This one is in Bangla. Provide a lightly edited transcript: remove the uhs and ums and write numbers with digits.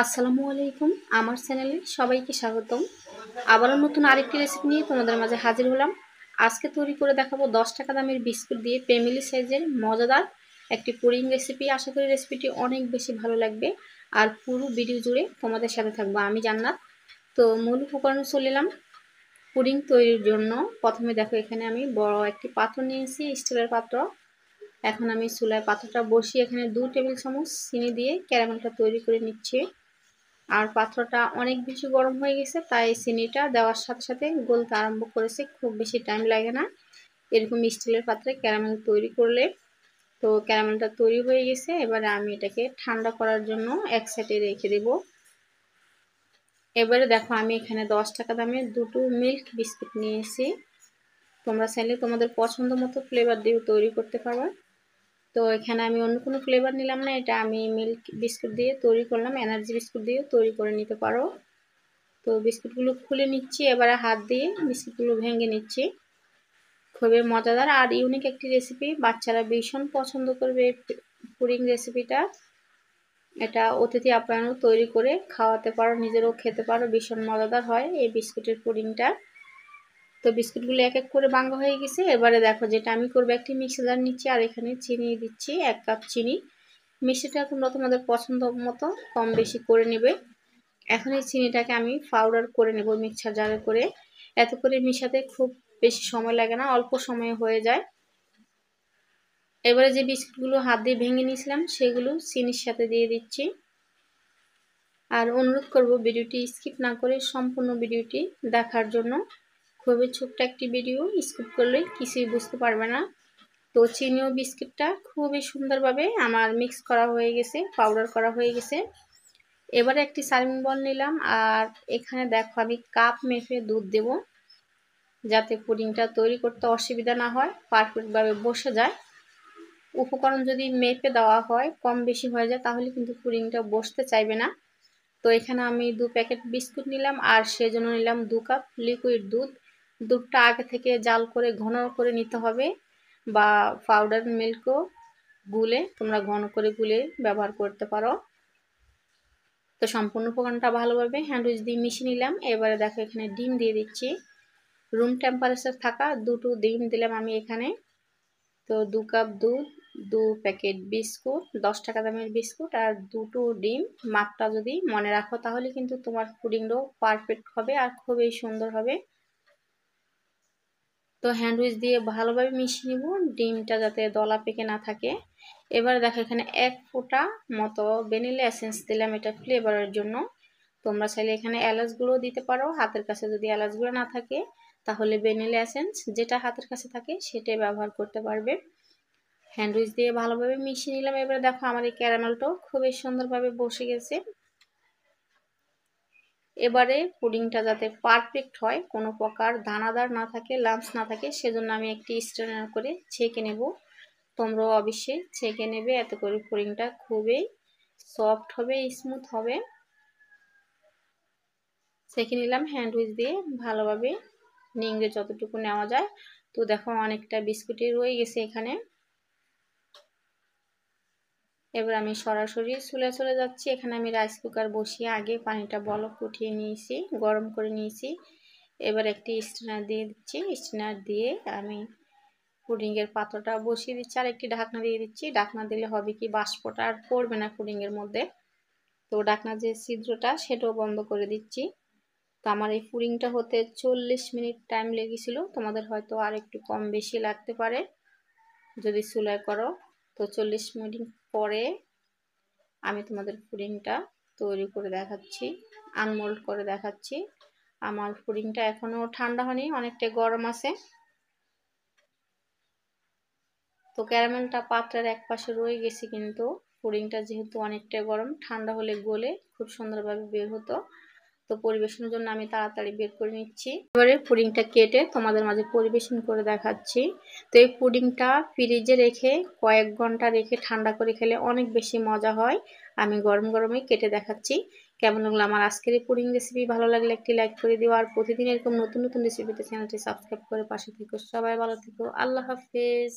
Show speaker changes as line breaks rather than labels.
আসসালামু আলাইকুম। আমার চ্যানেলে সবাইকে স্বাগতম। আবারও নতুন আরেকটি রেসিপি নিয়ে তোমাদের মাঝে হাজির হলাম। আজকে তৈরি করে দেখাবো 10 টাকা দামের বিস্কুট দিয়ে ফ্যামিলি সাইজের মজাদার একটি পুডিং রেসিপি। আশা করি রেসিপিটি অনেক বেশি ভালো লাগবে। আর পুরো ভিডিও জুড়ে তোমাদের সাথে থাকবো আমি জান্নাত। তো মূল উপকরণ চলে এলাম পুডিং তৈরির জন্য। প্রথমে দেখো এখানে আমি বড় একটি পাত্র নিয়েছি, স্টিলের পাত্র। এখন আমি চুলায় পাত্রটা বসিয়ে এখানে 2 টেবিল চামচ চিনি দিয়ে ক্যারামেলটা তৈরি করে নিচ্ছি। আর পাত্রটা অনেক বেশি গরম হয়ে গেছে, তাই চিনিটা দেওয়ার সাথে সাথে গলতে আরম্ভ করেছে। খুব বেশি টাইম লাগে না এরকম স্টিলের পাত্রে ক্যারামেল তৈরি করলে। তো ক্যারামেলটা তৈরি হয়ে গেছে, এবারে আমি এটাকে ঠান্ডা করার জন্য এক সাইডে রেখে দেব। এবারে দেখো আমি এখানে 10 টাকা দামের দুটো মিল্ক বিস্কুট নিয়েছি। তোমরা চাইলে তোমাদের পছন্দ মতো ফ্লেভার দিয়ে তৈরি করতে পারো। তো এখানে আমি অন্য কোনো ফ্লেভার নিলাম না, এটা আমি মিল্ক বিস্কুট দিয়ে তৈরি করলাম। এনার্জি বিস্কুট দিয়েও তৈরি করে নিতে পারো। তো বিস্কুটগুলো খুলে নিচ্ছি, এবারে হাত দিয়ে বিস্কুটগুলো ভেঙে নিচ্ছি। খুবই মজাদার আর ইউনিক একটি রেসিপি, বাচ্চারা ভীষণ পছন্দ করবে এই পুডিং রেসিপিটা। এটা অতিথি আপ্যায়নও তৈরি করে খাওয়াতে পারো, নিজেরও খেতে পারো। ভীষণ মজাদার হয় এই বিস্কুটের পুডিংটা। তো বিস্কুটগুলো এক এক করে ভাঙা হয়ে গেছে। এবারে দেখো যেটা আমি করবো, একটি মিক্সি জার নিচ্ছি আর এখানে চিনি দিচ্ছি 1 কাপ চিনি। মিষ্টিটা তোমরা তোমাদের পছন্দ মতো কম বেশি করে নেবে। এখন এই চিনিটাকে আমি পাউডার করে নেব মিক্সার জারে করে। এত করে মিশাতে খুব বেশি সময় লাগে না, অল্প সময়ে হয়ে যায়। এবারে যে বিস্কুটগুলো হাত দিয়ে ভেঙে নিয়েছিলাম সেগুলো চিনির সাথে দিয়ে দিচ্ছি। আর অনুরোধ করব ভিডিওটি স্কিপ না করে সম্পূর্ণ ভিডিওটি দেখার জন্য। খুবই ছোট্ট একটি ভিডিও, স্কিপ করলে কিছুই বুঝতে পারবে না। তো চিনি ও বিস্কিটটা খুবই সুন্দরভাবে আমার মিক্স করা হয়ে গেছে, পাউডার করা হয়ে গেছে। এবারে একটি সার্ভিং বল নিলাম আর এখানে দেখো আমি কাপ মেপে দুধ দেব, যাতে পুডিংটা তৈরি করতে অসুবিধা না হয়, পারফেক্টভাবে বসে যায়। উপকরণ যদি মেপে দেওয়া হয় কম বেশি হয়ে যায় তাহলে কিন্তু পুডিংটা বসতে চাইবে না। তো এখানে আমি 2 প্যাকেট বিস্কুট নিলাম আর সেজন্য নিলাম 2 কাপ লিকুইড দুধ। দুধটা আগে থেকে জাল করে ঘন করে নিতে হবে, বা পাউডার মিল্কও গুলে তোমরা ঘন করে গুলে ব্যবহার করতে পারো। তো সম্পূর্ণ উপকরণটা ভালোভাবে হ্যান্ড উইচ দিয়ে মিশিয়ে নিলাম। এবারে দেখো এখানে ডিম দিয়ে দিচ্ছি। রুম টেম্পারেচার থাকা দুটো ডিম দিলাম আমি এখানে। তো 2 কাপ দুধ, 2 প্যাকেট বিস্কুট, 10 টাকা দামের বিস্কুট আর দুটো ডিম। মাপটা যদি মনে রাখো তাহলে কিন্তু তোমার পুডিংটাও পারফেক্ট হবে আর খুবই সুন্দর হবে। তো হ্যান্ড উইচ দিয়ে ভালোভাবে মিশিয়ে নিব, ডিমটা যাতে দলা পেকে না থাকে। এবারে দেখো এখানে 1 ফোঁটা মতো ভ্যানিলা এসেন্স দিলাম, এটা ফ্লেভারের জন্য। তোমরা চাইলে এখানে এলাচগুলো দিতে পারো, হাতের কাছে যদি এলাচগুলো না থাকে তাহলে ভ্যানিলা এসেন্স যেটা হাতের কাছে থাকে সেটাই ব্যবহার করতে পারবে। হ্যান্ড উইচ দিয়ে ভালোভাবে মিশিয়ে নিলাম। এবারে দেখো আমার এই ক্যারামেলটাও খুবই সুন্দরভাবে বসে গেছে। এবারে পুডিংটা যাতে পারফেক্ট হয়, কোনো প্রকার দানাদার না থাকে, লাম্পস না থাকে, সেজন্য আমি একটি স্ট্রেনার করে ছেঁকে নেব। তোমরাও অবশ্যই ছেঁকে নেবে, এতে করে পুডিংটা খুবই সফট হবে, স্মুথ হবে। ছেঁকে নিলাম হ্যান্ড উইচ দিয়ে ভালোভাবে, নিংড়ে যতটুকু নেওয়া যায়। তো দেখো অনেকটা বিস্কুটই রয়ে গেছে এখানে। এবার আমি সরাসরি চুলায় চলে যাচ্ছি। এখানে আমি রাইস কুকার বসিয়ে আগে পানিটা বলক উঠিয়ে নিয়েছি, গরম করে নিয়েছি। এবার একটি স্ট্রেনার দিয়ে দিচ্ছি। স্ট্রেনার দিয়ে আমি পুডিংয়ের পাত্রটা বসিয়ে দিচ্ছি আর একটি ঢাকনা দিয়ে দিচ্ছি। ঢাকনা দিলে হবে কি, বাষ্পটা আর পড়বে না পুডিংয়ের মধ্যে। তো ঢাকনার যে ছিদ্রটা সেটাও বন্ধ করে দিচ্ছি। তো আমার এই পুডিংটা হতে 40 মিনিট টাইম লেগেছিল, তোমাদের হয়তো আর একটু কম বেশি লাগতে পারে যদি চুলায় করো। তো 40 মিনিট পরে আমি তোমাদের পুডিংটা তৈরি করে দেখাচ্ছি, আনমোল্ড করে দেখাচ্ছি। আমার পুডিংটা এখনো ঠান্ডা হয়নি, অনেকটা গরম আছে। তো ক্যারামেলটা পাত্রের এক পাশে রয়ে গেছে, কিন্তু পুডিংটা যেহেতু অনেকটা গরম, ঠান্ডা হলে গলে খুব সুন্দরভাবে বের হতো। তো পরিবেশনের জন্য আমি তাড়াতাড়ি বের করে নিচ্ছি। এবারে পুডিংটা কেটে তোমাদের মাঝে পরিবেশন করে দেখাচ্ছি। তো এই পুডিংটা ফ্রিজে রেখে কয়েক ঘন্টা রেখে ঠান্ডা করে খেলে অনেক বেশি মজা হয়। আমি গরম গরমই কেটে দেখাচ্ছি। কেমন লাগলো আমার আজকের এই পুডিং রেসিপি? ভালো লাগলে একটি লাইক করে দিও আর প্রতিদিন এরকম নতুন নতুন রেসিপিতে চ্যানেলটি সাবস্ক্রাইব করে পাশে থেকো। সবাই ভালো থেকো, আল্লাহ হাফেজ।